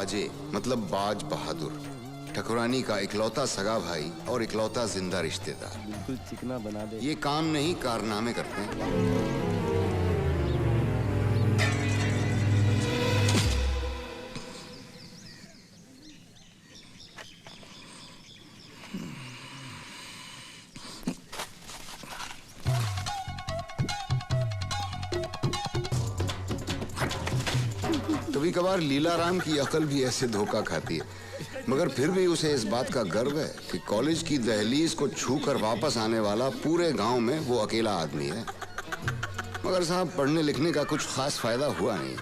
बाजे मतलब बाज बहादुर, ठकुरानी का इकलौता सगा भाई और इकलौता जिंदा रिश्तेदार। बिल्कुल चिकना बना दे। ये काम नहीं कारनामे करते हैं। कभी कभार लीलाराम की अकल भी ऐसे धोखा खाती है, मगर फिर भी उसे इस बात का गर्व है कि कॉलेज की दहलीज को छूकर वापस आने वाला पूरे गांव में वो अकेला आदमी है। मगर साहब, पढ़ने लिखने का कुछ खास फायदा हुआ नहीं,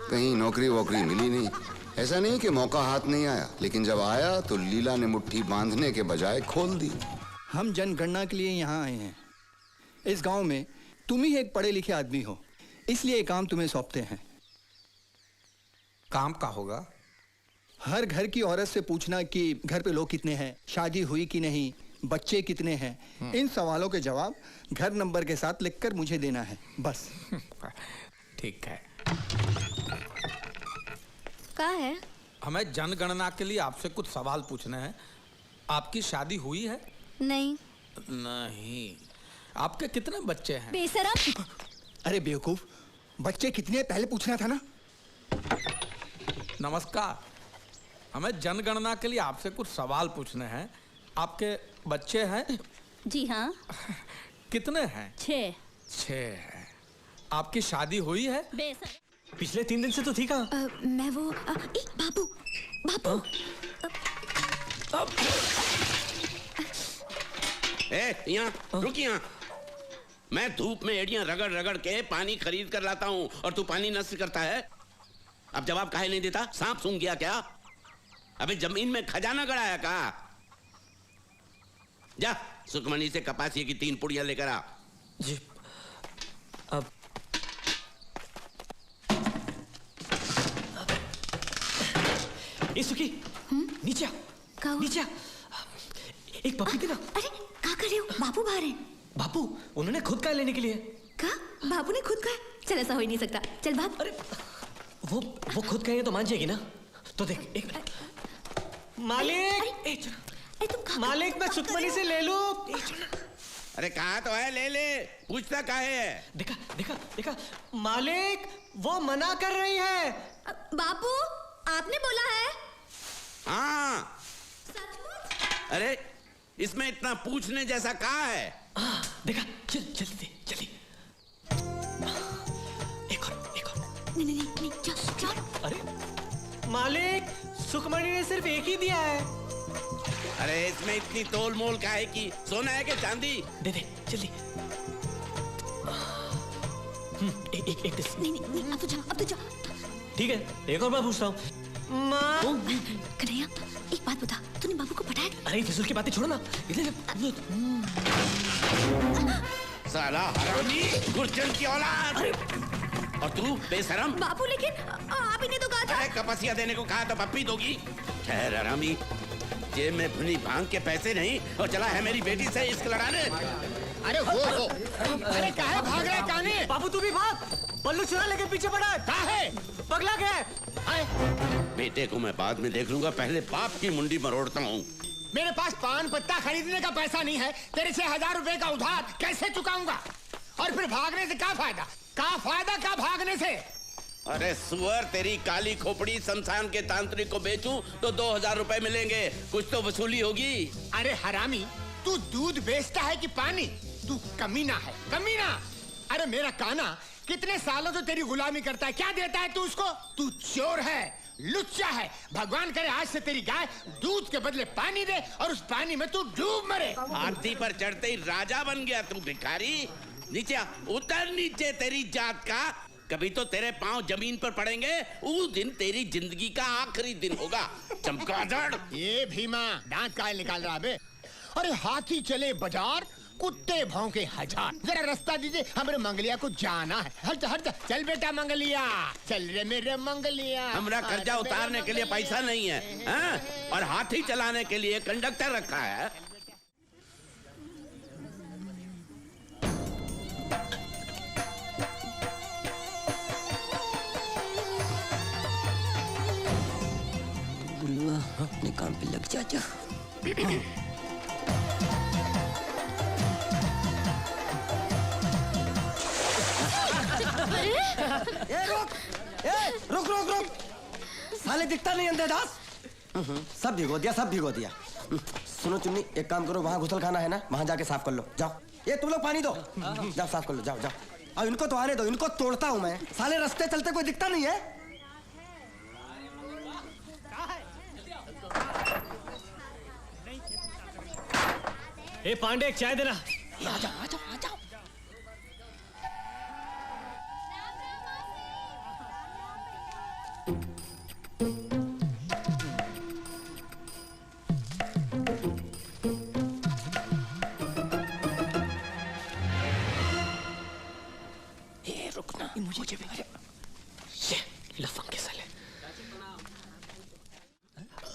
कहीं नौकरी वोकरी मिली नहीं। ऐसा नहीं कि मौका हाथ नहीं आया, लेकिन जब आया तो लीला ने मुट्ठी बांधने के बजाय खोल दी। हम जनगणना के लिए यहाँ आए हैं। इस गांव में तुम ही एक पढ़े लिखे आदमी हो, इसलिए ये काम तुम्हें सौंपते हैं। काम का होगा? हर घर की औरत से पूछना कि घर पे लोग कितने हैं, शादी हुई कि नहीं, बच्चे कितने हैं। इन सवालों के जवाब घर नंबर के साथ लिखकर मुझे देना है, बस। ठीक है। क्या है? हमें जनगणना के लिए आपसे कुछ सवाल पूछने हैं। आपकी शादी हुई है? नहीं। नहीं। आपके कितने बच्चे हैं? बेशरम! अरे बेवकूफ, बच्चे कितने पहले पूछना था ना। नमस्कार, हमें जनगणना के लिए आपसे कुछ सवाल पूछने हैं। आपके बच्चे हैं? जी हाँ। कितने हैं? 6। 6 हैं। आपकी शादी हुई है? बेशरम! पिछले 3 दिन से तो थी कहाँ? मैं वो बाबू बाबू। यहाँ रुक, यहाँ मैं धूप में एड़ियां रगड़ रगड़ के पानी खरीद कर लाता हूँ और तू पानी नष्ट करता है। अब जवाब काहे नहीं देता? सांप सूंघ गया क्या? अबे जमीन में खजाना गड़ाया का? जा सुखमणी से कपासिए की 3 पुड़ियां लेकर आ। जी। अब सुखी, नीचे नीचे। एक पप्पी देना। अरे क्या कर रहे हो? बाबू बाहर हैं। बापू, उन्होंने खुद का लेने के लिए। क्या? बाबू ने खुद का? चल, ऐसा हो ही नहीं सकता। चल भाग। अरे वो खुद कहेंगे तो मान जाएगी ना। तो देख, एक मालिक। अरे तुम मालिक, मैं सुखमणी से ले लूं? अरे कहा तो है, ले ले। पूछता काहे है? देखा देखा देखा, मालिक वो मना कर रही है। बापू, आपने बोला है? हाँ। सचमुच? अरे इसमें इतना पूछने जैसा कहा है? देखा, चल जल्दी जल्दी। एक और। नहीं, चल। अरे मालिक, सुखमणी ने सिर्फ एक ही दिया है। अरे इसमें इतनी तोल मोल काहे की? सोना है कि चांदी? दे दे जल्दी। एक नहीं, अब तो जा। ठीक है, एक और बार पूछता हूँ। कन्हैया, एक बात बता, तूने बाबू को पटाया? अरे फिजूल की बातें छोड़ो ना। साला हरामी, गुरचन की औलाद। और तू बेशरम। बाबू, लेकिन आप ही ने तो कहा था। अरे कपसिया देने को कहा तो पप्पी दोगी? ठहर हरामी, जेब में भुनी भांग के पैसे नहीं और चला है मेरी बेटी से इश्क लड़ाने। अरे वो अरे काहे भाग रहा है काने? बाबू तू भी भाग, बल्लू चुरा लेके पीछे पड़ा। काहे? पगला गया। बेटे को मैं बाद में देख लूंगा, पहले बाप की मुंडी मरोड़ता हूँ। मेरे पास पान पत्ता खरीदने का पैसा नहीं है, तेरे से 1000 रुपए का उधार कैसे चुकाऊंगा? और फिर भागने से क्या फायदा? क्या भागने से? अरे सुअर, तेरी काली खोपड़ी शमशान के तांत्रिक को बेचूं तो 2000 रुपए मिलेंगे, कुछ तो वसूली होगी। अरे हरामी, तू दूध बेचता है कि पानी? तू कमीना है, कमीना। अरे मेरा काना कितने सालों से तेरी गुलामी करता है, क्या देता है तू उसको? तू चोर है, लुच्चा है। भगवान करे आज से तेरी गाय दूध के बदले पानी दे और उस पानी में तू डूब मरे। हाथी पर चढ़ते ही राजा बन गया तू भिखारी। नीचे उतर, नीचे तेरी जात का। कभी तो तेरे पांव जमीन पर पड़ेंगे, उस दिन तेरी जिंदगी का आखिरी दिन होगा। चमगादड़। ये भीमा दांत काहे निकाल रहा बे? अरे हाथी चले बाजार, कुत्ते भौंके 1000। जरा रास्ता दीजिए, हमारे मंगलिया को जाना है। हट हट, चल बेटा मंगलिया, चल रे मेरे मंगलिया। हमरा कर्जा उतारने के लिए पैसा नहीं है, हाँ? और हाथी चलाने के लिए कंडक्टर रखा है। आजा आजा। रुक रुक रुक, साले दिखता नहीं अंधेदास। सब भिगो दिया, सब भिगो दिया। सुनो चुन्नी, एक काम करो, वहाँ घुसल खाना है ना, वहाँ जाके साफ कर लो। जाओ, ये तुम लोग पानी दो, जाओ साफ कर लो, जाओ जाओ। अब इनको तो आने दो, इनको तोड़ता हूँ मैं। साले रास्ते चलते कोई दिखता नहीं है। ए पांडे, एक चाय देना। आ जाओ आ जाओ आ जाओ। ये रुकना, मुझे भी ये लफंग के साले।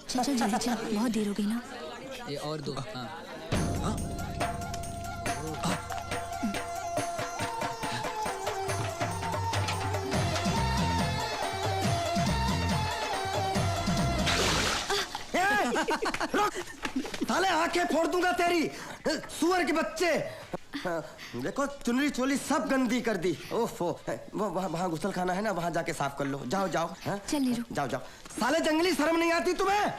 चल चल जल्दी चल, बहुत देर हो गई ना। ये और दो। हाँ। साले आंखें फोड़ दूंगा तेरी, सुअर के बच्चे। देखो चुनरी चोली सब गंदी कर दी। ओफो, वो वहाँ गुसल खाना है ना, वहाँ जाके साफ कर लो। जाओ जाओ। चल नीरू, जाओ जाओ। साले जंगली शर्म नहीं आती तुम्हें?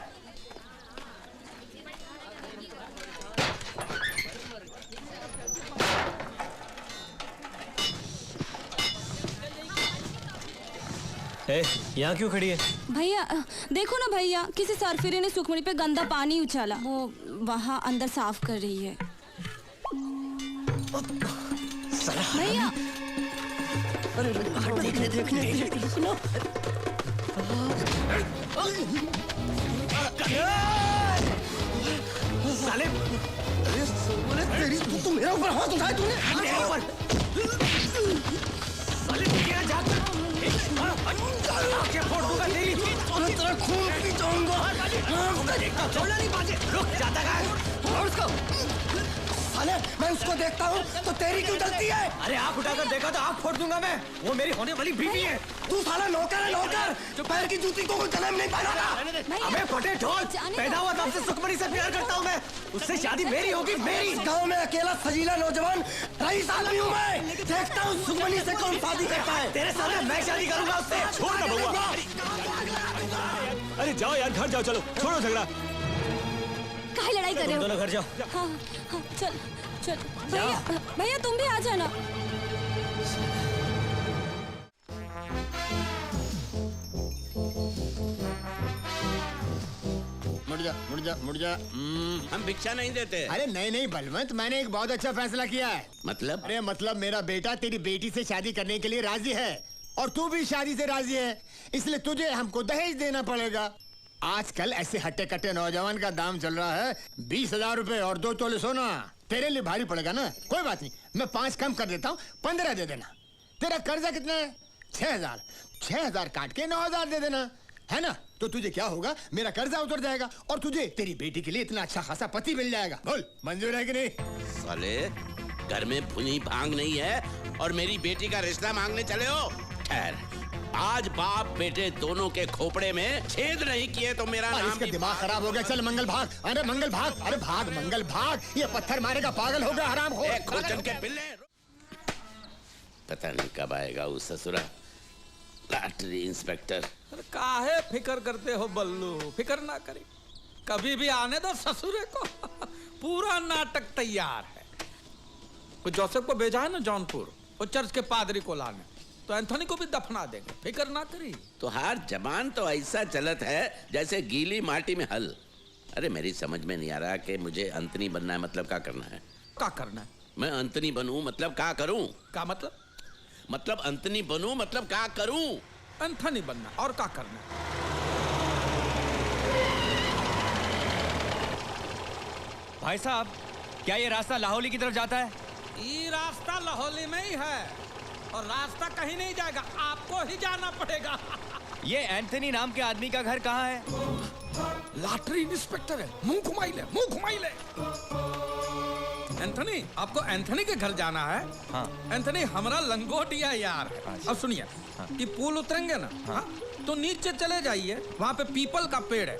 यहाँ क्यों खड़ी है? भैया देखो ना भैया, किसी सरफिरे ने सुखमणि पे गंदा पानी उछाला, वो वहाँ अंदर साफ कर रही है। भैया देखने साले तेरी तू मेरे ऊपर हाथ उठाए तूने? साले क्या जाता? आंखें फोड़ दूंगा तेरी। तेरा खून पी जाऊंगा। छोड़ना नहीं बाजे। रुक, जाता कहाँ है? छोड़ उसको। साले मैं उसको देखता हूँ तो तेरी क्यों जलती है? अरे आँख उठाकर देखा तो आँख फोड़ दूंगा मैं। वो मेरी होने वाली बीवी है। तू साला नौकर है, नौकर। जो पैर की जूती को कोई जन्म नहीं पाएगा। अबे फटे ढोल, पैदा हुआ तब से सुखमणि से प्यार करता हूँ मैं। उससे शादी मेरी होगी, मेरी। गांव में अकेला सजीला नौजवान रईस आदमी हूँ मैं। देखता हूँ सुखमणि से कौन शादी करता है। तेरे सामने मैं शादी करूंगा उससे। छोड़ ना बउआ। अरे जाओ यार, घर जाओ, चलो छोड़ो झगड़ा। काहे लड़ाई कर रहे हो? दोनों घर जाओ। हाँ हाँ चल चल। भैया भैया तुम भी आ जाना। मुड़ जा। हम भिक्षा नहीं देते। अरे नहीं नहीं बलवंत, मैंने एक बहुत अच्छा फैसला किया है। मतलब? अरे मतलब मेरा बेटा तेरी बेटी से शादी करने के लिए राजी है और तू भी शादी से राजी है, इसलिए तुझे हमको दहेज देना पड़ेगा। आजकल ऐसे हट्टे कट्टे नौजवान का दाम चल रहा है 20,000 रुपए और 2 तोले सोना। तेरे लिए भारी पड़ेगा ना? कोई बात नहीं, मैं 5 कम कर देता हूँ, 15 दे देना। तेरा कर्जा कितना है? 6,000। 6,000 काट के 9,000 दे देना, है ना? तो तुझे क्या होगा, मेरा कर्जा उतर जाएगा और तुझे तेरी बेटी के लिए इतना अच्छा खासा पति मिल जाएगा। बोल मंजूर है कि नहीं? साले घर में भुनी भांग नहीं है और मेरी बेटी का रिश्ता मांगने चले हो? खैर, आज बाप बेटे दोनों के खोपड़े में छेद नहीं किए तो मेरा नाम इसका दिमाग खराब हो गया। चल मंगल भाग। अरे मंगल भाग, अरे भाग मंगल भाग। ये पत्थर मारेगा, पागल हो गया, हराम हो। खोचन के पिल्ले। पता नहीं कब आएगा वो ससुरा लॉटरी इंस्पेक्टर। काहे फिकर करते हो बल्लू? फिकर ना करी, कभी भी आने दो ससुरे को। पूरा नाटक तैयार है। वो जोसेफ को भेजा है ना जौनपुर, वो चर्च के पादरी को लाने, तो एंथोनी को भी दफना देंगे, फिकर ना करी। तो हर जबान तो ऐसा चलत है जैसे गीली माटी में हल। अरे मेरी समझ में नहीं आ रहा कि मुझे अंतनी बनना है, मतलब क्या करना है? क्या करना है? मैं अंतनी बनूं मतलब क्या करूं? क्या मतलब? मतलब अंतनी बनूं मतलब क्या करूं? एंथनी बनना और क्या करना है? भाई साहब, क्या ये रास्ता लाहौली की तरफ जाता है? ये रास्ता लाहौली में ही है और रास्ता कहीं नहीं जाएगा, आपको ही जाना पड़ेगा। ये एंथनी नाम के आदमी का घर कहाँ है? लॉटरी इंस्पेक्टर है, मुंह घुमाई ले, मुंह घुमाई ले। एंथनी, आपको एंथनी के घर जाना है? हाँ। एंथनी हमारा लंगोटिया यार है। अब सुनिए, कि पुल उतरेंगे ना, हाँ, तो नीचे चले जाइए, वहाँ पे पीपल का पेड़ है,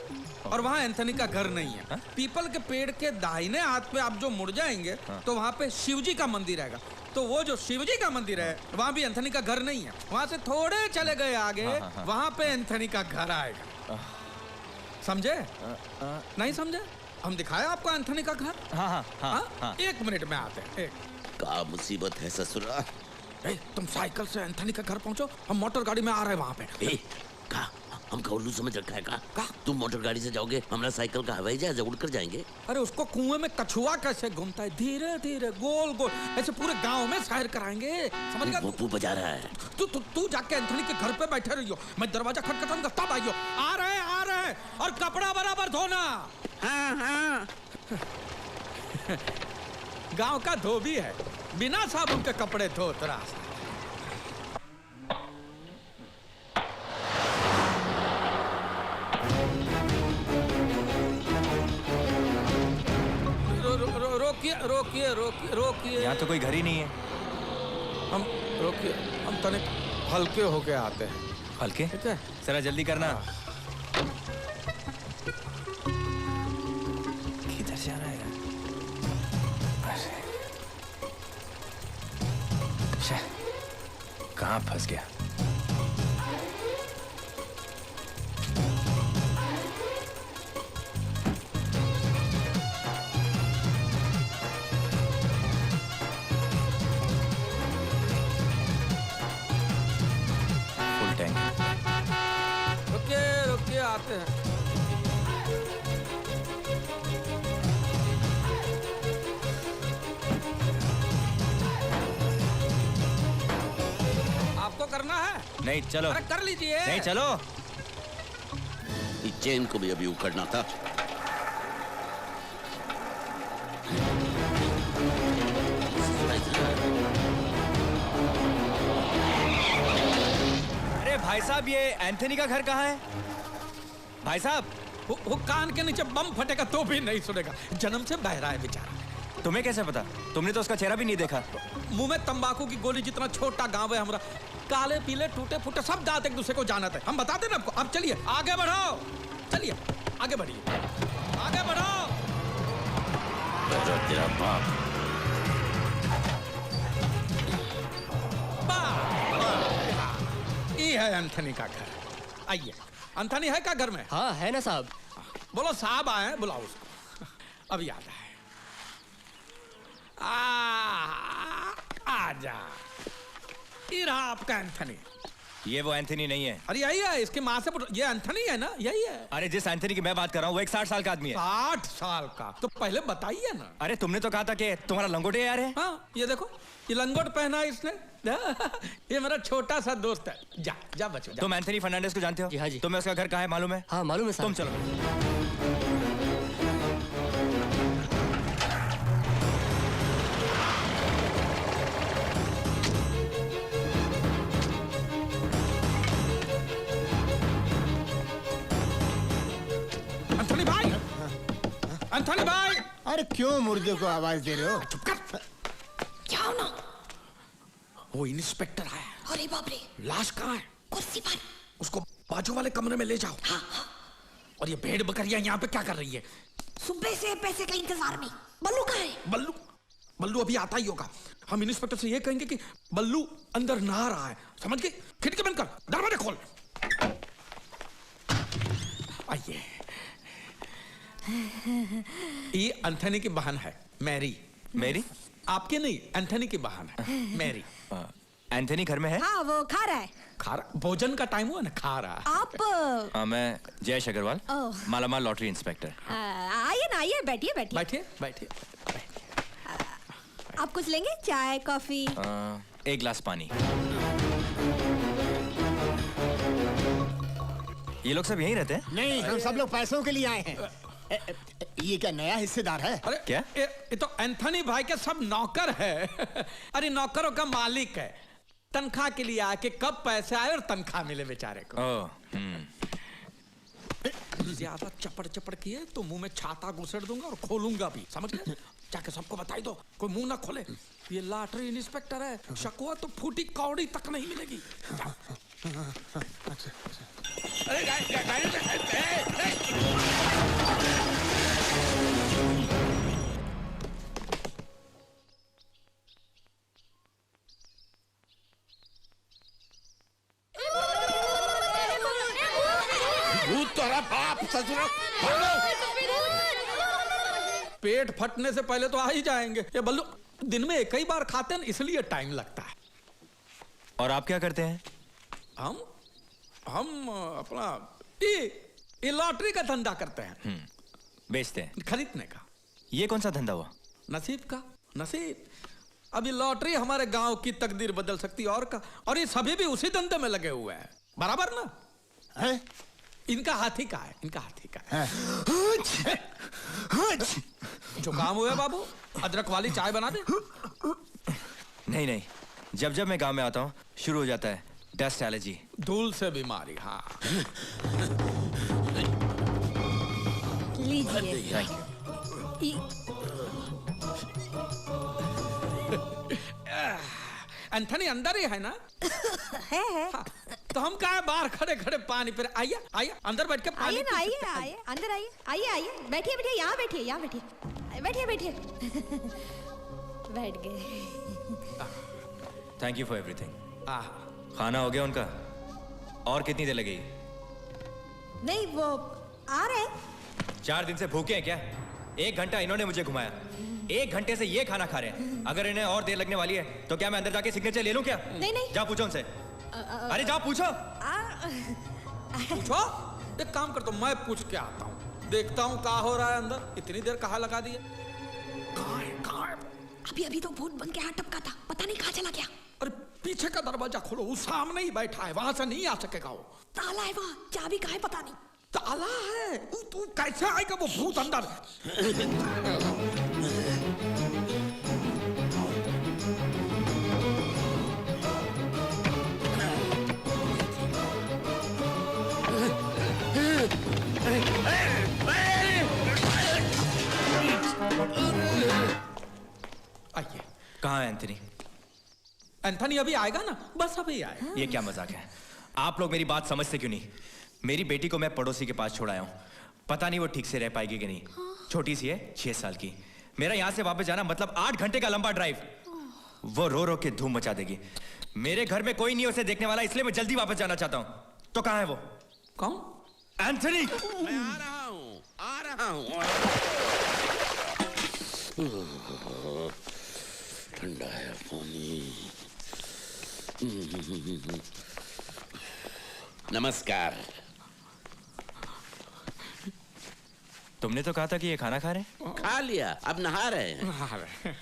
और वहाँ एंथनी का घर नहीं है। पीपल के पेड़ के दाहिने हाथ पे आप जो मुड़ जाएंगे तो वहाँ पे शिवजी का मंदिर आएगा। तो वो जो शिवजी का मंदिर है वहाँ भी एंथनी का घर नहीं है। वहाँ से थोड़े चले गए आगे वहाँ पे एंथनी का घर आएगा। समझे? नहीं समझे? हम दिखाए आपको एंथनी का घर? हाँ? 1 मिनट में आते हैं। क्या मुसीबत है ससुरा? तुम साइकिल से एंथनी का घर पहुंचो, हम मोटर गाड़ी में आ रहे हैं वहाँ पे। हमका उल्लू समझ रखा है का? तुम मोटर गाड़ी से जाओगे, हमारा साइकिल का हवाई जहाज उड़ कर जाएंगे। अरे उसको कुएं में कछुआ कैसे घूमता है, धीरे धीरे गोल गोल ऐसे पूरे गांव में सैर कराएंगे। समझ गया? वो बजा रहा है। तू जाके एंथनी के घर पे बैठे रहियो, मैं दरवाजा खटखटाऊंगा तब आइयो। आ रहे हैं और कपड़ा बराबर धोना। हाँ। गांव का धोबी है, बिना साबुन के कपड़े धोत रहा। रोकिए। यहाँ तो कोई घर ही नहीं है। हम तनिक हल्के होके आते हैं। हल्के? ठीक है, जरा जल्दी करना। किधर जा रहा है? कहाँ फंस गया? Full tank. रुकिए आते हैं। आपको करना है? नहीं, चलो। अरे कर लीजिए। नहीं, चलो। इस चेन को भी अभी उखड़ना था। अरे भाई साहब, ये एंथनी का घर कहाँ है? भाई साहब, वो कान के नीचे बम फटेगा तो भी नहीं सुनेगा। जन्म से बहरा है बेचारा। तुम्हें कैसे पता? तुमने तो उसका चेहरा भी नहीं देखा। मुंह में तंबाकू की गोली जितना छोटा गांव है हमारा। काले पीले टूटे फूटे सब दांत एक दूसरे को जानते हैं। हम बताते ना आपको। अब चलिए आगे बढ़ो, चलिए आगे बढ़िए, आगे बढ़ो। तेरा बाप। ये है एंथनी का घर। आइए। एंथनी है क्या घर में? हाँ है ना साहब। बोलो साहब आए, बुलाओ उसको। अब याद है। आजा। ये रहा आपका एंथनी। ये वो एंथनी नहीं है। अरे यही है, इसकी माँ से ये एंथनी है ना, यही है। अरे जिस एंथनी की मैं बात कर रहा हूँ वो एक 60 साल का आदमी है। 60 साल का? तो पहले बताइए ना। अरे तुमने तो कहा था कि तुम्हारा लंगोटे यार है। हाँ, ये देखो, ये लंगोट पहना है इसने। ये मेरा छोटा सा दोस्त है। जा बच्चों। तुम एंथनी फर्नांडिस को जानते हो? जी हाँ जी। तुम्हें उसका घर कहाँ है मालूम है? हाँ मालूम है साहब। तुम चलो। एंथनी भाई। अरे क्यों मुर्दे को आवाज दे रहे हो? चुप कर। जाओ ना। वो इंस्पेक्टर आया। अरे बाप रे। लाश कहाँ है? कुर्सी पर। उसको बाजू वाले कमरे में ले जाओ। हाँ। और ये भेड़ बकरियां यहाँ पे क्या कर रही है? सुबह से पैसे का इंतजार में। बल्लू कहाँ है? बल्लू अभी आता ही होगा। हम इंस्पेक्टर से ये कहेंगे कि बल्लू अंदर नहा रहा है। समझ गए? खिड़की बंद कर, दरवाजे खोल। आइए। ये एंथनी की बहन है मैरी। मेरी? आपके नहीं, एंथनी की बहन है मैरी। एंथनी घर में है? हाँ वो खा रहा है। खा रहा? भोजन का टाइम हुआ ना, खा रहा। आप मैं जयेश अग्रवाल, मालामाल लॉटरी इंस्पेक्टर। आइए ना, आइए, बैठिए बैठिए। बैठिए बैठिए। आप कुछ लेंगे? चाय कॉफी? 1 गिलास पानी। ये लोग सब यहीं रहते हैं? नहीं, हम सब लोग पैसों के लिए आए हैं। ये क्या नया हिस्सेदार है? अरे क्या? ये तो एंथनी भाई के सब नौकर है। अरे नौकरों का मालिक है। तनख्वाह के लिए आके कब पैसे आए और तनख्वाह मिले बेचारे को। ज्यादा चपड़ किए तो मुंह में छाता घुसेड़ दूंगा और खोलूंगा भी। समझ गए? जाके सबको बताई दो, कोई मुंह ना खोले। ये लॉटरी इंस्पेक्टर है, शक हुआ तो फूटी कौड़ी तक नहीं मिलेगी। भूत तोरा बाप ससुरा, भागो। पेट फटने से पहले तो आ ही जाएंगे। ये बल्लू दिन में एक ही बार खाते हैं इसलिए टाइम लगता है। और आप क्या करते हैं? हम अपना ये लॉटरी का धंधा करते हैं। बेचते हैं? खरीदने का। ये कौन सा धंधा हुआ? नसीब का। नसीब। अभी लॉटरी हमारे गांव की तकदीर बदल सकती है और का, और ये सभी भी उसी धंधे में लगे हुए हैं। बराबर ना है? इनका हाथी का है, इनका हाथी का है। जो काम हुआ बाबू, अदरक वाली चाय बना दे। नहीं नहीं, जब जब मैं गांव में आता हूँ शुरू हो जाता है डस्ट एलर्जी, धूल से बीमारी। हाँ लीजिए। एंथनी अंदर ही है ना? है। हाँ, तो हम कहा बाहर खड़े खड़े पानी पे। आइए आइए अंदर बैठ के पानी। आइए ना, आइए आइए अंदर आइए। आइए आइए बैठिए बैठिए, यहाँ बैठिए, यहाँ बैठिए, बैठिए बैठिए। बैठ गए। Thank you for everything. खाना हो गया उनका? और कितनी देर लगेगी? नहीं वो आ रहे। 4 दिन से भूखे हैं क्या? 1 घंटा इन्होंने मुझे घुमाया, 1 घंटे से ये खाना खा रहे हैं। अगर इन्हें और देर लगने वाली है तो क्या मैं अंदर जाके सिग्नेचर ले लूं क्या? नहीं नहीं, जाओ पूछो उनसे। अरे जाओ पूछो। पूछो। एक काम करता हूँ, मैं पूछ के आता हूँ, देखता हूँ क्या हो रहा है अंदर। इतनी देर कहाँ लगा दी है? अभी अभी तो भूत बन के हाथ टपका था, पता नहीं कहाँ चला गया। अरे पीछे का दरवाजा खोलो, वो सामने ही बैठा है, वहां से नहीं आ सकेगा वो। ताला है वहाँ, चाबी कहाँ है पता नहीं। ताला है? तू कैसे आएगा वो भूत अंदर? आइए। कहाँ है एंथनी? एंथनी अभी आएगा ना, बस अभी आएगा। ये क्या मजाक है? आप लोग मेरी बात समझते क्यों नहीं? मेरी बेटी को मैं पड़ोसी के पास छोड़ आया हूँ, पता नहीं वो ठीक से रह पाएगी कि नहीं। छोटी सी है, 6 साल की। मेरा यहाँ से वापस जाना मतलब 8 घंटे का लंबा ड्राइव। वो रो रो के धूम मचा देगी। मेरे घर में कोई नहीं उसे देखने वाला, इसलिए मैं जल्दी वापस जाना चाहता हूँ। तो कहाँ है वो? कौन? एंथनी। मैं आ रहा हूँ, आ रहा हूँ। ठंडा है पानी। नमस्कार। तुमने तो कहा था कि ये खाना खा रहे हैं। खा लिया, अब नहा रहे हैं।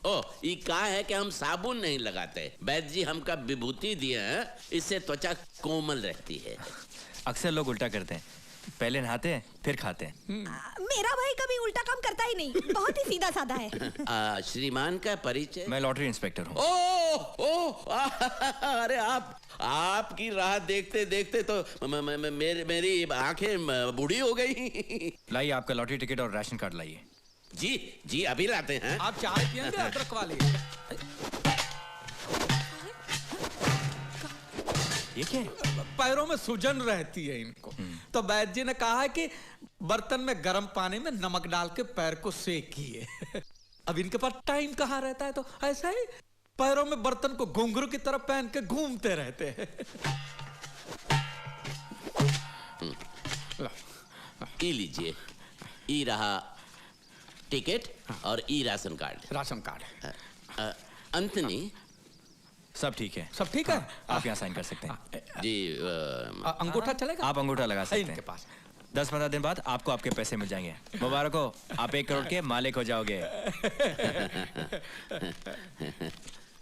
ओ, ये कहा है कि हम साबुन नहीं लगाते। वैद्य जी हमका विभूति दिए हैं, इससे त्वचा कोमल रहती है। अक्सर लोग उल्टा करते हैं, पहले नहाते हैं फिर खाते हैं। मेरा भाई कभी उल्टा काम करता ही नहीं, बहुत ही सीधा साधा है। श्रीमान का परिचय? मैं लॉटरी इंस्पेक्टर हूँ। अरे आपकी राह देखते देखते तो मेरी आंखें बूढ़ी हो गई। लाइए आपका लॉटरी टिकट और राशन कार्ड लाइए। जी जी अभी लाते हैं। आप चाय पियेंगे अदरक वाली? ये क्या? पैरों में सूजन रहती है इनको, तो वैद्य जी ने कहा है कि बर्तन में गर्म पानी में नमक डाल के पैर को सेकिए। अब इनके पास टाइम कहाँ रहता है, तो ऐसा ही पैरों में बर्तन को घुंघरू की तरफ पहन के घूमते रहते हैं। ये लीजिए, ई रहा टिकट और e ration card. Ration card. अंतनी सब ठीक है? सब ठीक है। आप यहाँ साइन कर सकते हैं। जी अंगूठा चलेगा? आप अंगूठा लगा सकते हैं। इनके पास 10-15 दिन बाद आपको आपके पैसे मिल जाएंगे। मुबारक हो, आप 1 करोड़ के मालिक हो जाओगे।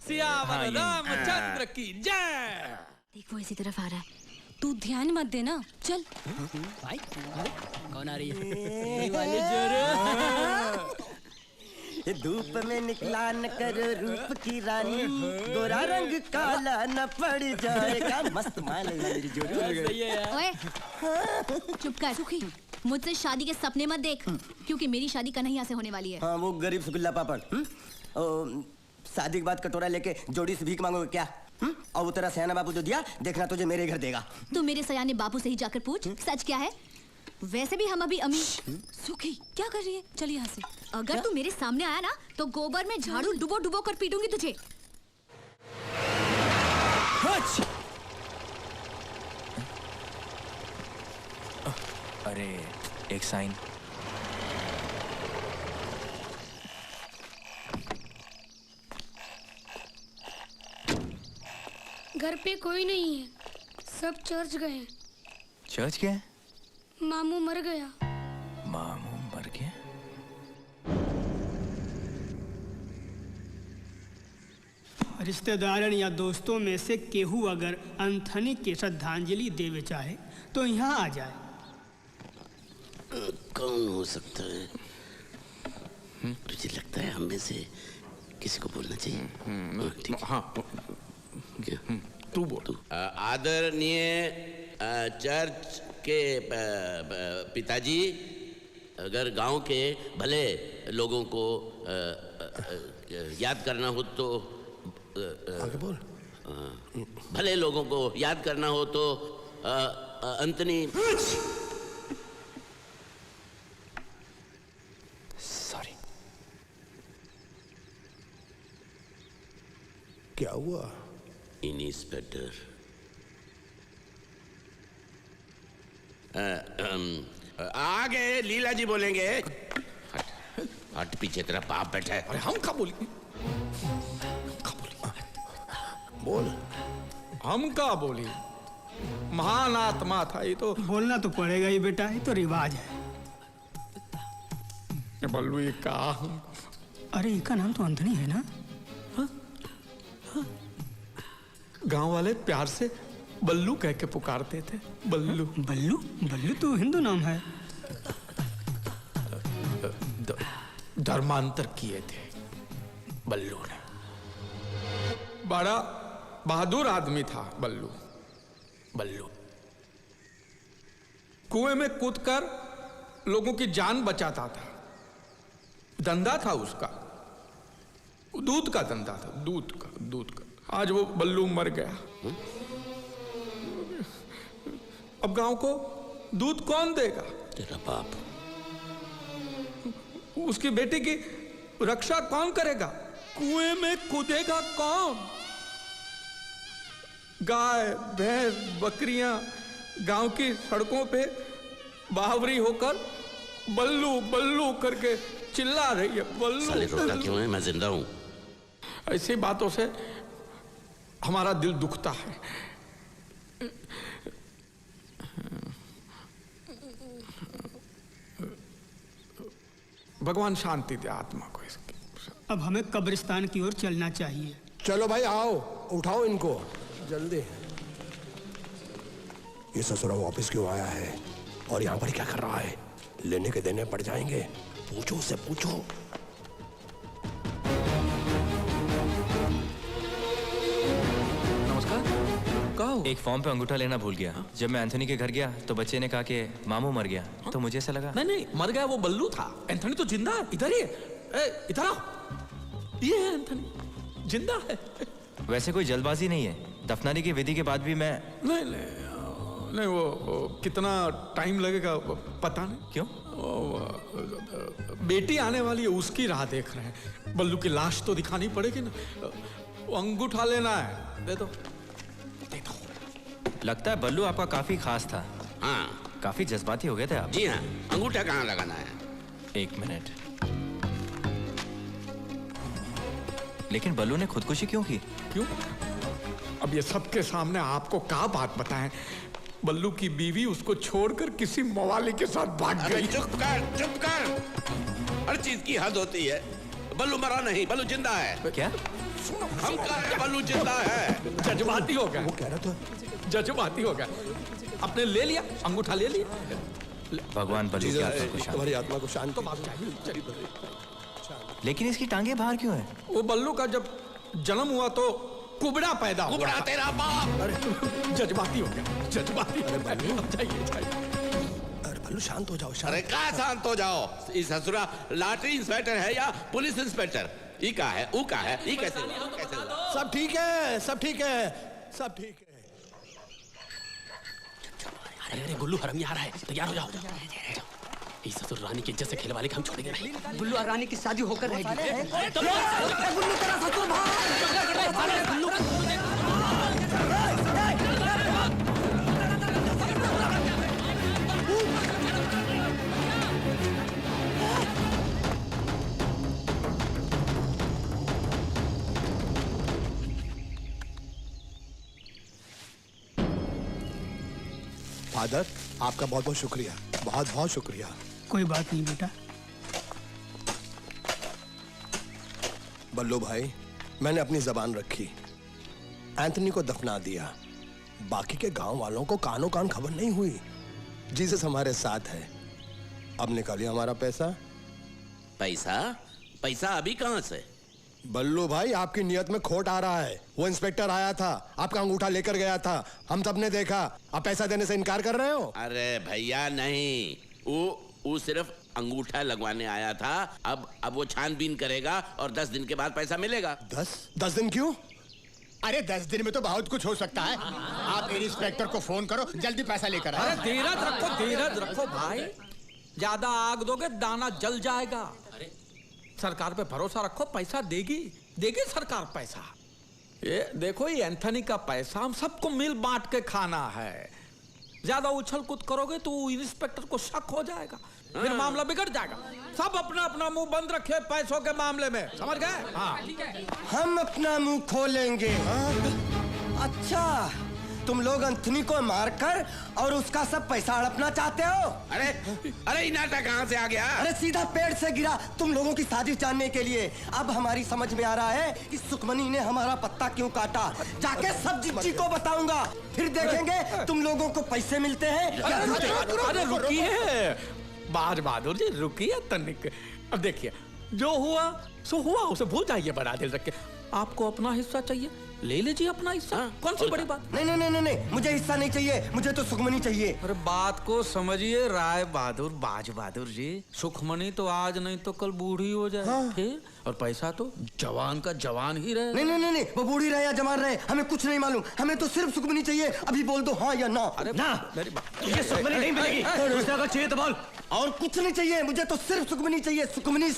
सियावर रामचंद्र की जय। देख वो इसी तरफ आ रहा है, तू ध्यान मत देना। चल। भाई कौन आ रही ये धूप में निकला न करो रूप की रानी, गोरा रंग काला न पड़ जाएगा। मस्त माल है मेरी जोड़ी। ओए, चुप कर। सुखी, मुझसे शादी के सपने मत देख, क्योंकि मेरी शादी कन्हैया से होने वाली है। हाँ, वो गरीब सुगुल्ला पापड़। शादी के बाद कटोरा लेके जोड़ी से भीख मांगोगे क्या? और वो तेरा सयाना बापू जो दिया, देखना तुझे मेरे घर देगा। तो मेरे सयाने बापू से ही जाकर पूछ सच क्या है। वैसे भी हम अभी अमीर। सुखी क्या कर रही है? चल यहाँ से। अगर तू मेरे सामने आया ना तो गोबर में झाड़ू डुबो डुबो कर पीटूंगी तुझे। अरे एक साइन। घर पे कोई नहीं है, सब चर्च गए। चर्च क्या है? मामू मर गया। मामू मर गया? रिश्तेदारन या दोस्तों में से केहू अगर एंथनी के श्रद्धांजलि देवे चाहे तो यहाँ आ जाए। कौन हो सकता है? तुझे लगता है हम में से किसी को बोलना चाहिए? ठीक। हाँ तू बोल। आदरणीय चर्च के पिताजी, अगर गांव के भले लोगों को याद करना हो तो आगे बोल। भले लोगों को याद करना हो तो अंतनी। सॉरी। क्या हुआ? इंस्पेक्टर, आगे लीला जी बोलेंगे। हट पीछे, तेरा बाप बैठा है। अरे हम क्या बोली? बोल। हम क्या बोली? महान आत्मा था ये तो। बोलना तो पड़ेगा ही बेटा, ये तो रिवाज है। बल्लू ये का? अरे इसका नाम तो एंथनी है ना? गांव वाले प्यार से बल्लू कह के पुकारते थे। बल्लू बल्लू बल्लू तो हिंदू नाम है। धर्मांतर किए थे बल्लू ने। बड़ा बहादुर आदमी था बल्लू। बल्लू कुएं में कूदकर लोगों की जान बचाता था। धंधा था उसका, दूध का धंधा था। दूध का। आज वो बल्लू मर गया। अब गांव को दूध कौन देगा? तेरा बाप। उसकी बेटी की रक्षा कौन करेगा? कुएं में कूदेगा कौन? गाय भैंस बकरियां गांव की सड़कों पे बावरी होकर बल्लू बल्लू करके चिल्ला रही है। बल्लू। साले रोता क्यों है? मैं जिंदा हूं। ऐसी बातों से हमारा दिल दुखता है। भगवान शांति दे आत्मा को इसकी। अब हमें कब्रिस्तान की ओर चलना चाहिए। चलो भाई आओ, उठाओ इनको जल्दी। ये ससुरा वापस क्यों आया है और यहाँ पर क्या कर रहा है? लेने के देने पड़ जाएंगे। पूछो उससे, पूछो। एक फॉर्म पे अंगूठा लेना भूल गया। जब मैं एंथनी के घर गया तो बच्चे ने कहा कि मामू मर गया। तो मुझे ऐसा लगा नहीं मर गया वो बल्लू था। एंथनी तो जिंदा है। इधर ही है। इधर आओ। ये है एंथनी, जिंदा है। वैसे कोई जल्दबाजी नहीं है। दफनाने की विधि के बाद भी मैं नहीं वो कितना टाइम लगेगा पता नहीं। क्यों? बेटी आने वाली है, उसकी राह देख रहे हैं। बल्लू की लाश तो दिखानी पड़ेगी ना। वो अंगूठा लेना है। दे दो। लगता है बल्लू आपका काफी खास था। हाँ। काफी जज्बाती हो गए थे आप। जी हाँ। अंगूठा कहाँ लगाना है? एक मिनट। लेकिन बल्लू ने खुदकुशी क्यों की? क्यों? अब ये सबके सामने आपको क्या बात बताएं? बल्लू की बीवी उसको छोड़कर किसी मवाली के साथ भाग गई। चुप कर। हर चीज की हद होती है। बल्लू मरा नहीं, बल्लू जिंदा है। क्या? हम कह रहे हैं बल्लू जिंदा है। जज्बाती हो गया। वो कह रहा था। जज्बाती हो गया। आपने ले लिया, अंगूठा ले लिया। भगवान बल्लू की आत्मा को शांति। तुम्हारी आत्मा को शांति। तो बात चाहिए। लेकिन इसकी टांगे बाहर क्यों है? वो बल्लू का जब जन्म हुआ तो कुबड़ा पैदा हुआ। कुबड़ा तेरा बाप। अरे जज्बाती हो गया। जज्बाती। अरे जाइए। अरे बल्लू शांत हो जाओ। अरे कहाँ शांत हो जाओ? इस ससुरा लॉटरी इंस्पेक्टर है या पुलिस इंस्पेक्टर? ई का है, ऊ का है, ई कैसे? सब ठीक है, सब ठीक है, सब ठीक है। अरे अरे गुल्लू हरम आ रहा है, तैयार हो जाओ। इस ससुर रानी की इज्जत से खेल वाले हम छोड़ेंगे नहीं। गुल्लू और रानी की शादी होकर रहेगी। गुल्लू तेरा ससुर फादर, आपका बहुत बहुत शुक्रिया, बहुत बहुत शुक्रिया। कोई बात नहीं बेटा। बल्लू भाई, मैंने अपनी जबान रखी, एंथनी को दफना दिया। बाकी के गांव वालों को कानों कान खबर नहीं हुई। जीसस हमारे साथ है। अब निकालिए हमारा पैसा। पैसा? पैसा अभी कहां से? बल्लू भाई, आपकी नियत में खोट आ रहा है। वो इंस्पेक्टर आया था, आपका अंगूठा लेकर गया था, हम सबने देखा। आप पैसा देने से इनकार कर रहे हो? अरे भैया नहीं, वो सिर्फ अंगूठा लगवाने आया था। अब वो छानबीन करेगा और 10 दिन के बाद पैसा मिलेगा। 10 दिन क्यों? अरे 10 दिन में तो बहुत कुछ हो सकता है। आप इंस्पेक्टर को फोन करो, जल्दी पैसा लेकर आओ। अरे धीरज रखो भाई, ज्यादा आग दोगे दाना जल जाएगा। सरकार पे भरोसा रखो, पैसा देगी सरकार पैसा। ये देखो, ये एंथनी का पैसा हम सबको मिल बांट के खाना है। ज्यादा उछल कूद करोगे तो इंस्पेक्टर को शक हो जाएगा, फिर मामला बिगड़ जाएगा। सब अपना अपना मुंह बंद रखे पैसों के मामले में, समझ गए? हाँ। हम अपना मुंह खोलेंगे। अच्छा, तुम लोग एंथनी को मारकर और उसका सब पैसा हड़पना चाहते हो? अरे ये नाटक कहां से आ गया? अरे सीधा पेड़ से गिरा तुम लोगों की साजिश जानने के लिए। अब हमारी समझ में आ रहा है कि सुखमनी ने हमारा पत्ता क्यों काटा। जाके सब जिज्जी को बताऊंगा, फिर देखेंगे तुम लोगों को पैसे मिलते हैं। अरे रुकिए बाज बहादुर जी, रुकिए तनिक। अब देखिए, जो हुआ सो हुआ, उसे भूल जाइए बड़ा दिल रख के। आपको अपना हिस्सा चाहिए, ले लीजिए अपना हिस्सा। कौन सी बड़ी बात? नहीं, मुझे हिस्सा नहीं चाहिए, मुझे तो सुखमनी चाहिए। अरे बात को समझिए राय बहादुर, बाज बहादुर जी। सुखमनी तो आज नहीं तो कल बूढ़ी हो जाए। हाँ। फिर और पैसा तो जवान का जवान ही रहे। नहीं, वो बूढ़ी रहे या जवान रहे, हमें कुछ नहीं मालूम। हमें तो सिर्फ सुखमनी चाहिए। अभी बोल दो हाँ या ना। अरे ना, मेरी बात, ये सुखमनी नहीं मिलेगी। दूसरा अगर चाहिए तो बोल। और कुछ नहीं चाहिए, मुझे तो सिर्फ सुखमनी चाहिए। सुखमनी।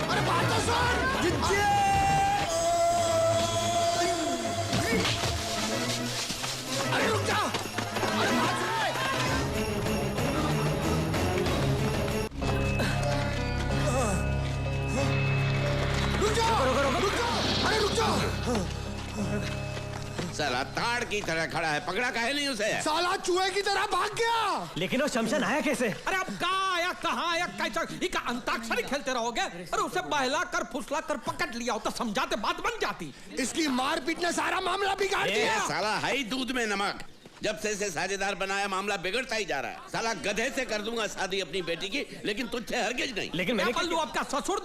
अरे बात तो सुन। अरे रुक जा। अरे बात साला ताड़ की तरह खड़ा है, पकड़ा काहे नहीं उसे? साला चूहे की तरह भाग गया। लेकिन वो शमशान आया कैसे? अरे अब कहाँ आया कैसा? इका अंताक्षरी खेलते रहोगे? अरे उसे बहला कर फुसला कर पकड़ लिया होता, समझाते बात बन जाती। इसकी मारपीट ने सारा मामला बिगाड़ दिया। साला है ही दूध में नमक। जब से इसे साझेदार बनाया मामला बिगड़ता ही जा रहा है। साला गधे से कर दूंगा शादी अपनी बेटी की, लेकिन तुझसे हरगिज नहीं। लेकिन मैंने बल्लू आपका ससुर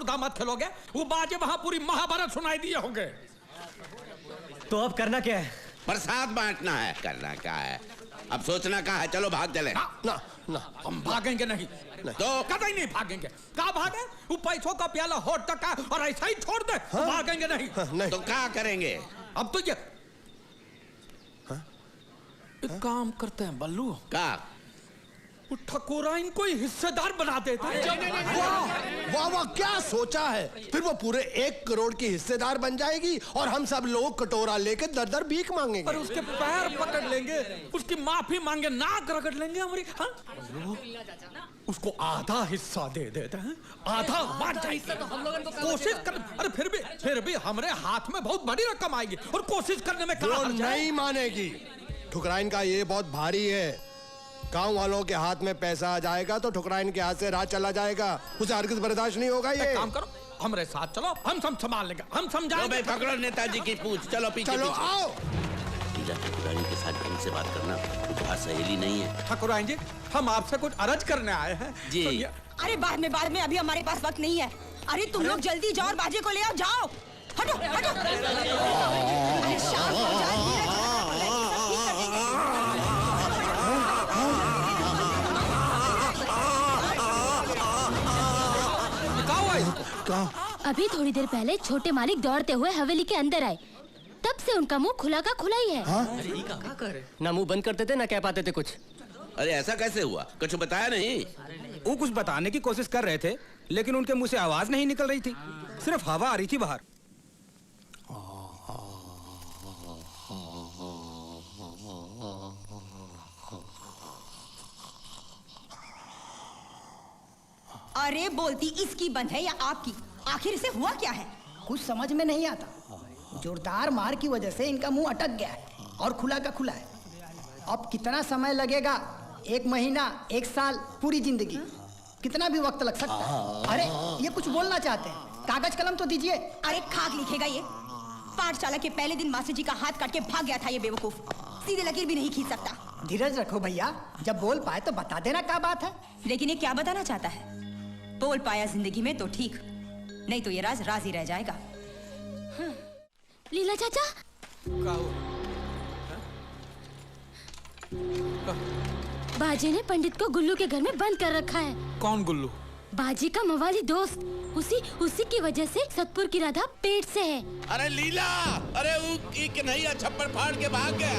दामाद खेलोगे? वो बाजे वहां पूरी महाभारत सुनाई दिए होंगे। तो अब करना क्या है? प्रसाद बांटना है। करना क्या है? अब सोचना क्या है? चलो भाग चले। ना, हम भागेंगे नहीं। तो कतई नहीं भागेंगे। कहाँ भागे? वो पैसों का प्याला होठ तक है और ऐसा ही छोड़ दे। हाँ? भागेंगे नहीं। तो क्या करेंगे? अब तो ये एक काम करते हैं बल्लू। क्या? ठकुराइन को हिस्सेदार बना देते हैं। वाह वाह, क्या सोचा है? फिर वो पूरे 1 करोड़ की हिस्सेदार बन जाएगी और हम सब लोग कटोरा लेके दर दर भीख मांगेंगे। पर उसके पैर पकड़ लेंगे, उसकी माफी मांगे, नाक रगड़ लेंगे हमारी। हाँ? उसको आधा हिस्सा दे देते हैं, आधा बांट जाएगी। कोशिश कर। अरे फिर भी हमारे हाथ में बहुत बड़ी रकम आएगी और कोशिश करने में वो नहीं मानेगी। ठुकराइन का ये बहुत भारी है। गांव वालों के हाथ में पैसा आ जाएगा तो ठुकराइन के हाथ से राज चला जाएगा। उसे हरगिज बर्दाश्त नहीं होगा। ये काम करो, हमारे साथ चलो, हम सब संभाल लेंगे, हम समझाएंगे। पकड़ो नेताजी की पूछ। चलो पीछे। चलो आओ। लीला ठाकुरानी के साथ ढंग से बात करना वहाँ सहेली नहीं है। ठाकुरानी जी, हम आपसे कुछ अर्ज करने आए हैं। जी। अरे बाद में, अभी हमारे पास वक्त नहीं है। अरे तुम लोग जल्दी जाओ और बाजे को ले आओ, जाओ। हटो हटो। अरे शांत हो जाओ। अभी थोड़ी देर पहले छोटे मालिक दौड़ते हुए हवेली के अंदर आए, तब से उनका मुंह खुला का खुला ही है। ना मुंह बंद करते थे ना कह पाते थे कुछ। अरे ऐसा कैसे हुआ, कुछ बताया नहीं? वो कुछ बताने की कोशिश कर रहे थे, लेकिन उनके मुंह से आवाज नहीं निकल रही थी, सिर्फ हवा आ रही थी बाहर। अरे बोलती इसकी बंद है या आपकी? आखिर इसे हुआ क्या है? कुछ समझ में नहीं आता। जोरदार मार की वजह से इनका मुंह अटक गया है और खुला का खुला है। अब कितना समय लगेगा? 1 महीना, 1 साल, पूरी जिंदगी, कितना भी वक्त लग सकता है। अरे ये कुछ बोलना चाहते हैं, कागज कलम तो दीजिए। अरे खाक लिखेगा ये? पाठशाला के पहले दिन मास्टर जी का हाथ काट के भाग गया था ये बेवकूफ, सीधे लकीर भी नहीं खींच सकता। धीरज रखो भैया, जब बोल पाए तो बता देना क्या बात है। लेकिन ये क्या बताना चाहता है? बोल पाया जिंदगी में तो ठीक, नहीं तो ये राज राज ही रह जाएगा। लीला चाचा, बाजी ने पंडित को गुल्लू के घर में बंद कर रखा है। कौन गुल्लू? बाजी का मवाली दोस्त। उसी की वजह से सतपुर की राधा पेट से है। अरे लीला, अरे वो कन्हैया छप्पर फाड़ के भाग गया।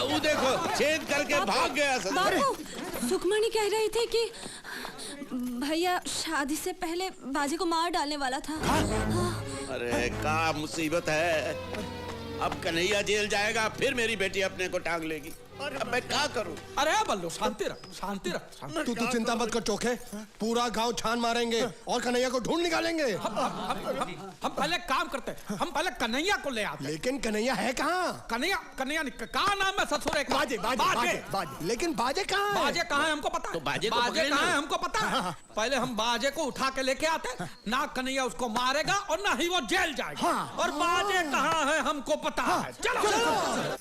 वो देखो छेद करके भाग गया। बापू, सुखमणि कह रही थी कि भैया शादी से पहले बाजी को मार डालने वाला था। अरे क्या मुसीबत है, अब कन्हैया जेल जाएगा, फिर मेरी बेटी अपने को टांग लेगी। अब मैं क्या करूं? अरे बल्लू शांति रख, शांति रख। तू चिंता मत कर चोखे, पूरा गांव छान मारेंगे और कन्हैया को ढूंढ निकालेंगे। हम पहले काम करते, हम पहले कन्हैया को ले आते। लेकिन कन्हैया है कहाँ? कन्हैया कहाँ नाम है ससुर? बाजे बाजे बाजे बाजे। लेकिन बाजे कहाँ है? बाजे कहाँ है हमको पता। तो बाजे कहाँ है हमको पता। पहले हम बाजे को उठा के लेके आते, ना कन्हैया उसको मारेगा और ना ही वो जेल जाएगा। और बाजे कहाँ है हमको पता है। चलो।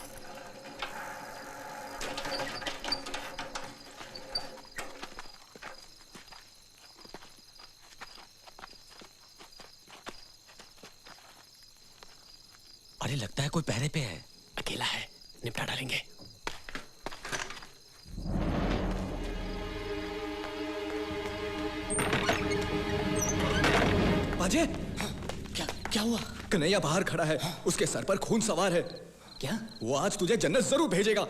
अरे लगता है कोई पहरे पे है, अकेला है, निपटा डालेंगे। बाजे, क्या हुआ? कन्हैया बाहर खड़ा है, उसके सर पर खून सवार है। क्या? वो आज तुझे जन्नत जरूर भेजेगा।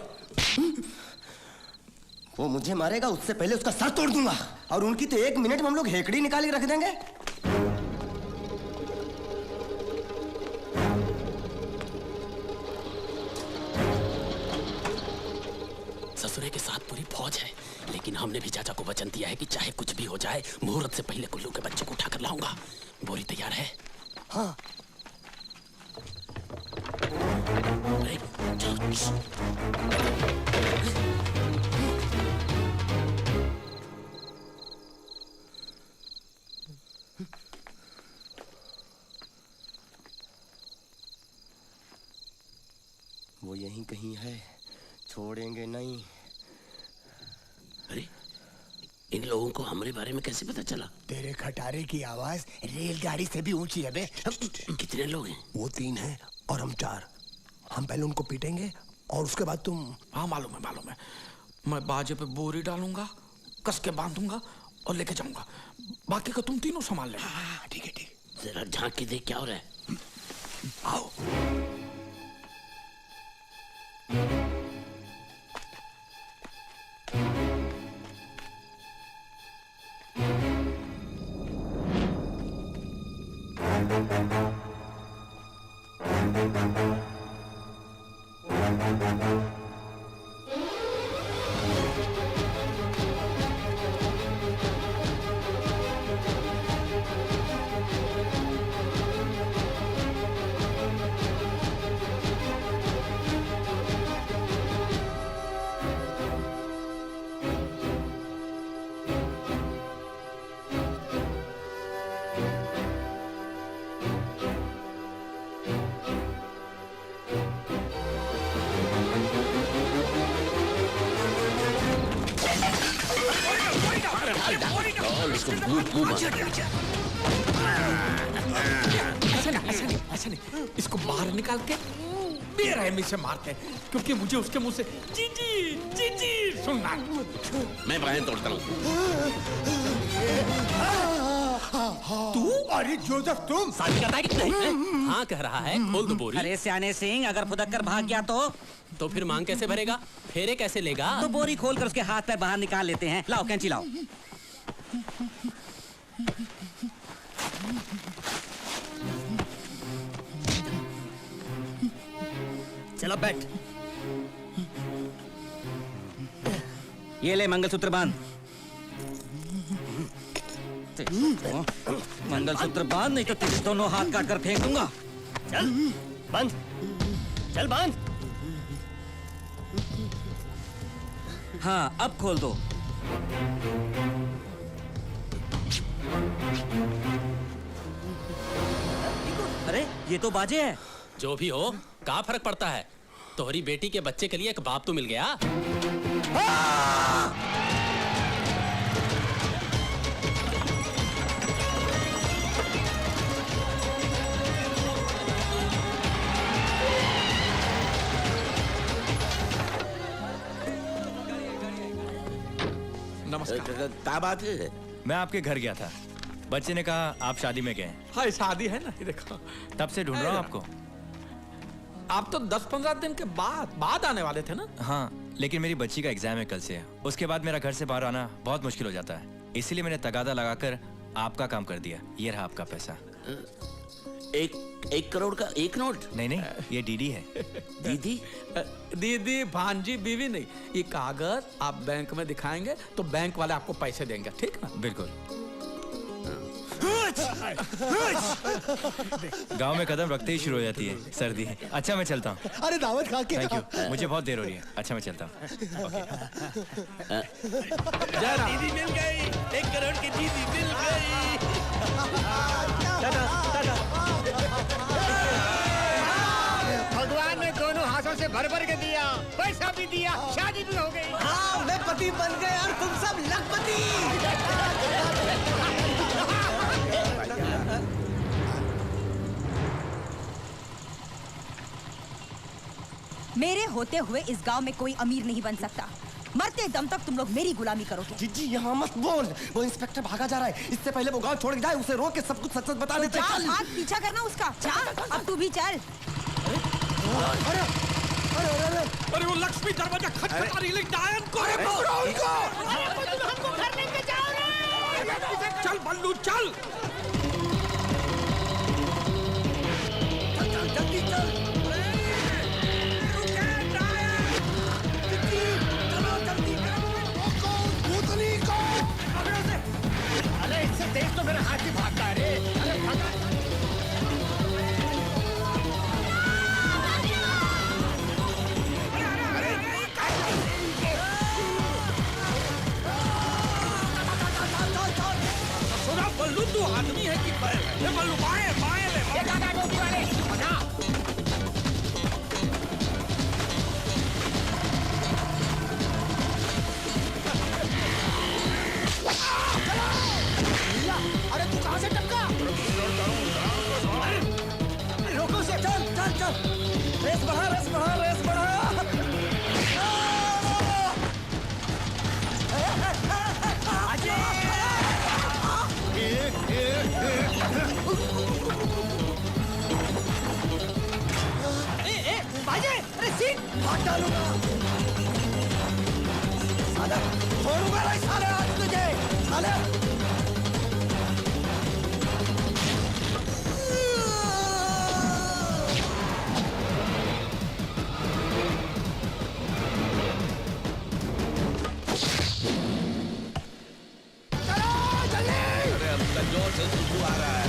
वो मुझे मारेगा, उससे पहले उसका सर तोड़ दूंगा। और उनकी तो 1 मिनट में हम लोग हेकड़ी निकाल के रख देंगे। ससुरे के साथ पूरी फौज है, लेकिन हमने भी चाचा को वचन दिया है कि चाहे कुछ भी हो जाए, मुहूर्त से पहले गुल्लू के बच्चे को उठाकर लाऊंगा। बोरी तैयार है? हाँ। वो यहीं कहीं है, छोड़ेंगे नहीं। अरे इन लोगों को हमारे बारे में कैसे पता चला? तेरे खटारे की आवाज रेलगाड़ी से भी ऊंची है बे। कितने लोग हैं? वो 3 हैं और हम 4। हम पहले उनको पीटेंगे और उसके बाद तुम। हाँ मालूम है। मैं बाजे पे बोरी डालूंगा, कस के बांधूंगा और लेके जाऊंगा। बाकी का तुम तीनों संभाल लेना। ठीक है। जरा झांक के देख क्या हो रहा है। आओ। डाल इसको मुंह मार। ऐसा नहीं इसको बाहर निकाल के बेरहमी से मारते हैं क्योंकि मुझे उसके मुंह से जी सुनना है। मैं बाहें तोड़ता हूँ। तू? अरे जोसेफ तुम? शादी करता है कि नहीं? हाँ कह रहा है, खोल दो बोरी। अरे सियाने सिंह, अगर फुदक कर भाग गया तो फिर मांग कैसे भरेगा? फेरे कैसे लेगा? तो बोरी खोल कर उसके हाथ पैर बाहर निकाल लेते हैं। लाओ कैंची लाओ। चलो बैठ। ये ले मंगलसूत्र बांध। मंगलसूत्र बांध, नहीं तो तेरे दोनों हाथ काट कर फेंक दूंगा। चल बांध, चल बांध। हाँ अब खोल दो। अरे ये तो बाजे है। जो भी हो, क्या फर्क पड़ता है? तोहरी बेटी के बच्चे के लिए एक बाप तो मिल गया। नमस्कार। क्या बात है? मैं आपके घर गया था, बच्चे ने कहा आप शादी में गए। हाँ शादी है ना, ये देखो। तब से ढूंढ रहा हूँ आपको। आप तो 10-15 दिन के बाद आने वाले थे ना? हाँ, लेकिन मेरी बच्ची का एग्जाम है कल से। उसके बाद मेरा घर से बाहर आना बहुत मुश्किल हो जाता है, इसीलिए मैंने तगादा लगाकर आपका काम कर दिया। ये रहा आपका पैसा। एक करोड़ का एक नोट? नहीं, ये डीडी है। दीदी? दीदी, भांजी, बीवी नहीं। ये कागज आप बैंक में दिखाएंगे तो बैंक वाले आपको पैसे देंगे, ठीक ना? बिल्कुल। गांव में कदम रखते ही शुरू हो जाती है सर्दी। अच्छा मैं चलता हूँ। अरे दावत खा के। थैंक यू, मुझे बहुत देर हो रही है। अच्छा मैं चलता हूँ। दीदी मिल गई, 1 करोड़ की दीदी मिल गई। भगवान ने दोनों हाथों से भर भर के दिया, पैसा भी दिया, शादी भी हो गई। हाँ, मैं पति बन गया और तुम सब लखपति। मेरे होते हुए इस गांव में कोई अमीर नहीं बन सकता। मरते दम तक तुम लोग मेरी गुलामी करोगे। जीजी यहाँ मत बोल, वो इंस्पेक्टर भागा जा रहा है। इससे पहले वो गांव छोड़ के जाए, उसे रोक के सब कुछ सच सच बता देते। चल, भाग, पीछा करना उसका। चल, अब तू भी चल। अरे वो लक्ष्मी दरवाजा खटखटा रही है, डायन को हमको घर लेके जाओ रे। चल बल्लू चल। जल्दी चल। अरे इससे तेज तो मेरा हाथ ही भागता है रे। अरे भागा। सुना बल्लू, तू आदमी है कि बैल है? ये बल्लू बाएं ले। ये दादा टोपी वाले, भगा। अरे तू कहाँ से टपका? रोको से, चल चल चल। रेस बढ़ा, रेस बढ़ा, रेस बढ़ा। बाजे, अरे सीट हाथ डालूंगा। साले, छोड़ूंगा नहीं साले आज तुझे, साले। जोर से सुसु आ रहा है।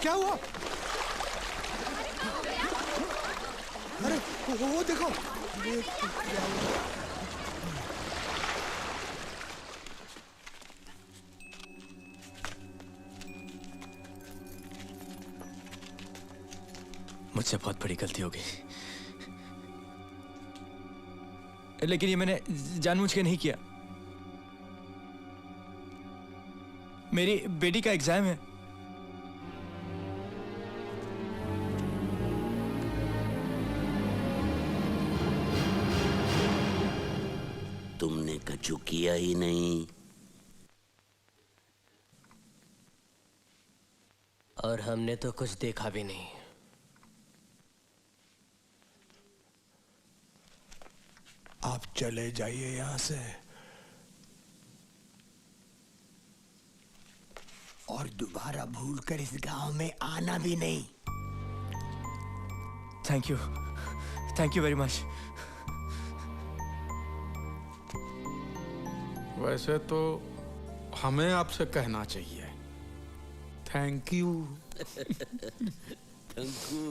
क्या हुआ? अरे वो देखो। मुझसे बहुत बड़ी गलती हो गई, लेकिन ये मैंने जानबूझ के नहीं किया। मेरी बेटी का एग्जाम है। तुमने कछु किया ही नहीं। और हमने तो कुछ देखा भी नहीं। आप चले जाइए यहां से और दोबारा भूलकर इस गांव में आना भी नहीं। Thank you very much. वैसे तो हमें आपसे कहना चाहिए थैंक यू। Thank you.